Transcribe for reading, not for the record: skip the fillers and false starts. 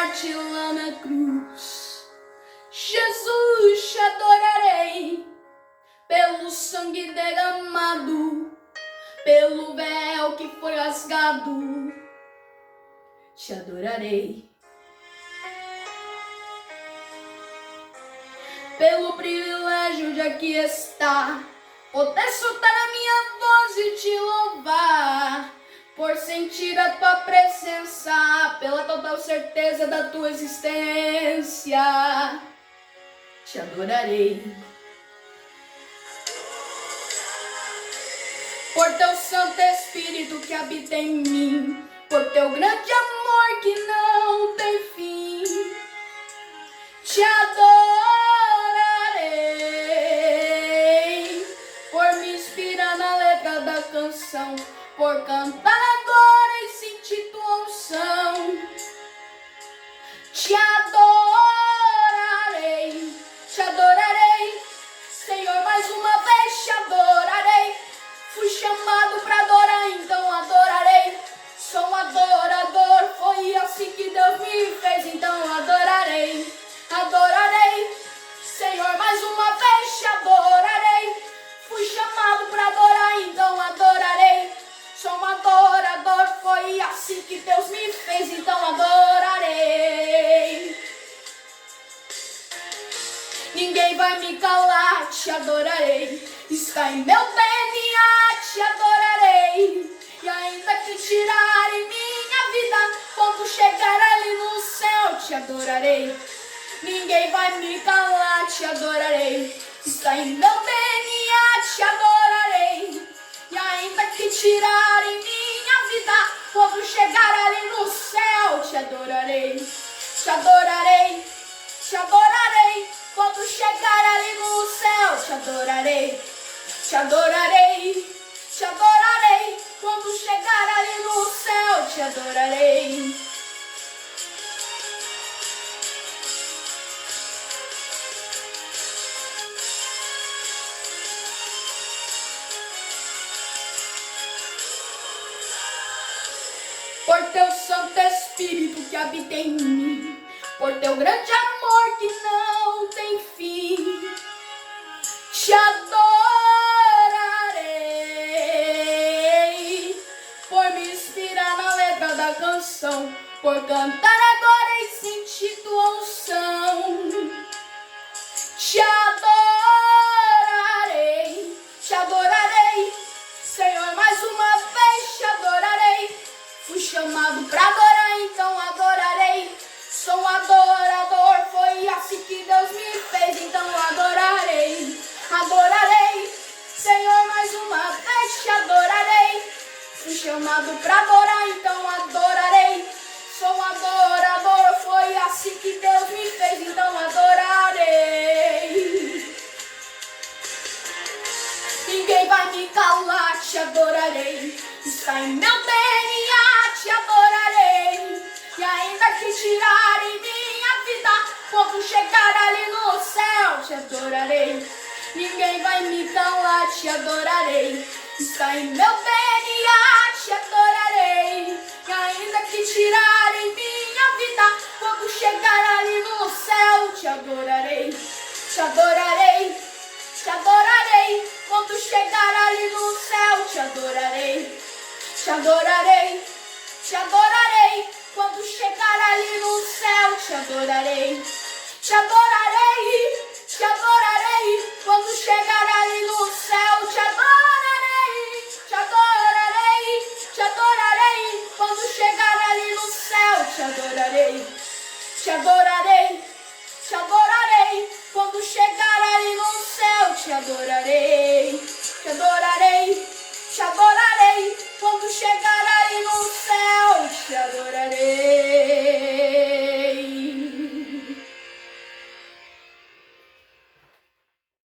morte lá na cruz. Jesus, te adorarei pelo sangue derramado, pelo véu que foi rasgado. Te adorarei pelo privilégio de aqui estar, poder soltar a minha voz e te louvar, por sentir a tua presença, pela total certeza da tua existência. Te adorarei por teu Santo Espírito que habita em mim, por teu grande amor que não tem fim. Te adorarei por me inspirar na letra da canção, por cantar agora e sentir tua unção. Te adorarei, Senhor, mais uma vez te adorarei. Fui chamado para adorar, então adorarei. Sou um adorador, foi assim que Deus me fez, então adorarei. Adorarei, Senhor, mais uma vez te adorarei. Fui chamado para adorar, então adorarei. Sou um adorador, foi assim que Deus me fez, então adorarei. Ninguém vai me calar, te adorarei. Está em meu DNA, te adorarei. E ainda que tirarem minha vida, quando chegar ali no céu, te adorarei. Ninguém vai me calar, te adorarei. Está em meu DNA, te adorarei. E ainda que tirarem minha vida, quando chegar ali no céu, te adorarei. Te adorarei, te adorarei. Quando chegar ali no céu, te adorarei. Te adorarei, te adorarei. Quando chegar ali no céu, te adorarei. Por teu Santo Espírito que habita em mim, por teu grande amor que não tem fim. Te adorarei por me inspirar na letra da canção, por cantar agora e sentir tua unção. Te adorarei, Senhor, mais uma vez te adorarei. Fui chamado para adorar, então adorarei. Sou um adorador, foi assim que Deus me fez, então adorarei. Adorarei, Senhor, mais uma vez te adorarei. Fui chamado para adorar, então adorarei. Sou um adorador, foi assim que Deus me fez, então adorarei. Ninguém vai me calar, te adorarei. Está em meu DNA, te adorarei. E ainda que tirarem minha vida, quando chegar ali no céu, te adorarei. Ninguém vai me calar, te adorarei. Está em meu DNA, te adorarei. E ainda que tirarem minha vida, quando chegar ali no céu, te adorarei. Te adorarei, te adorarei. Quando chegar ali no céu, te adorarei. Te adorarei, te adorarei. Quando chegar ali no céu, te adorarei. Te adorarei, te adorarei. Quando chegar ali no céu, te adorarei. Te adorarei, te adorarei. Quando chegar ali no céu, te adorarei. Te adorarei, te adorarei. Quando chegar ali no céu, te adorarei. Te adorarei, te adorarei. Quando chegar ali no céu, te adorarei.